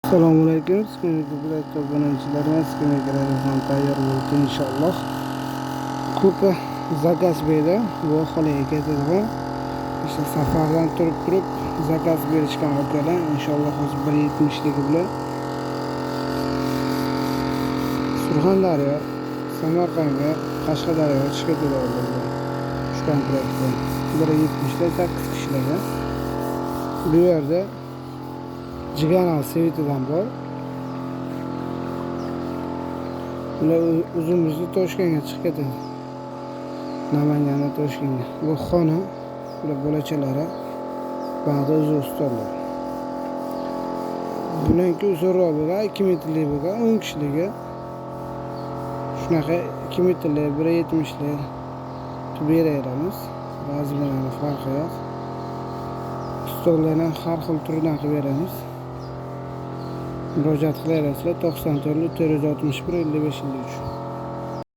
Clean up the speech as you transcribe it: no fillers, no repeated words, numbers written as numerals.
Assalomu alaykum. Sizlarga abonentchilarimiz kinografiyadan tayyor bo'ldi inshaalloh. Kupa zakaz berdi. Bu holiga ketadi. İşte safardan turib zakaz berishgan akalar inshaalloh hozir 1.70 ligi bilan Surxondaryo, Samarqandga, Qashqadaryoga chiqib ketadi. Shu kontraktda 1.70 da 8 kishilarga. Bu yerda Jiganal Svetidan bor. Ular o'zimizni Toshkentga chiqib ketadi. Namangandan Toshkentga. Bu xona, ular bolachalari, ba'zi o'z ustolar. Bularga uzunroq bo'lgan 2 metrlik bo'lgan 10 kishiligi. Shunaqa 2 metrlik, 1.70lik beraveramiz. Ba'zi bilan farqi yo'q. Stollarni har xil turdan qilib beramiz. Murojaat qilaverasizlar 94 461 55 53.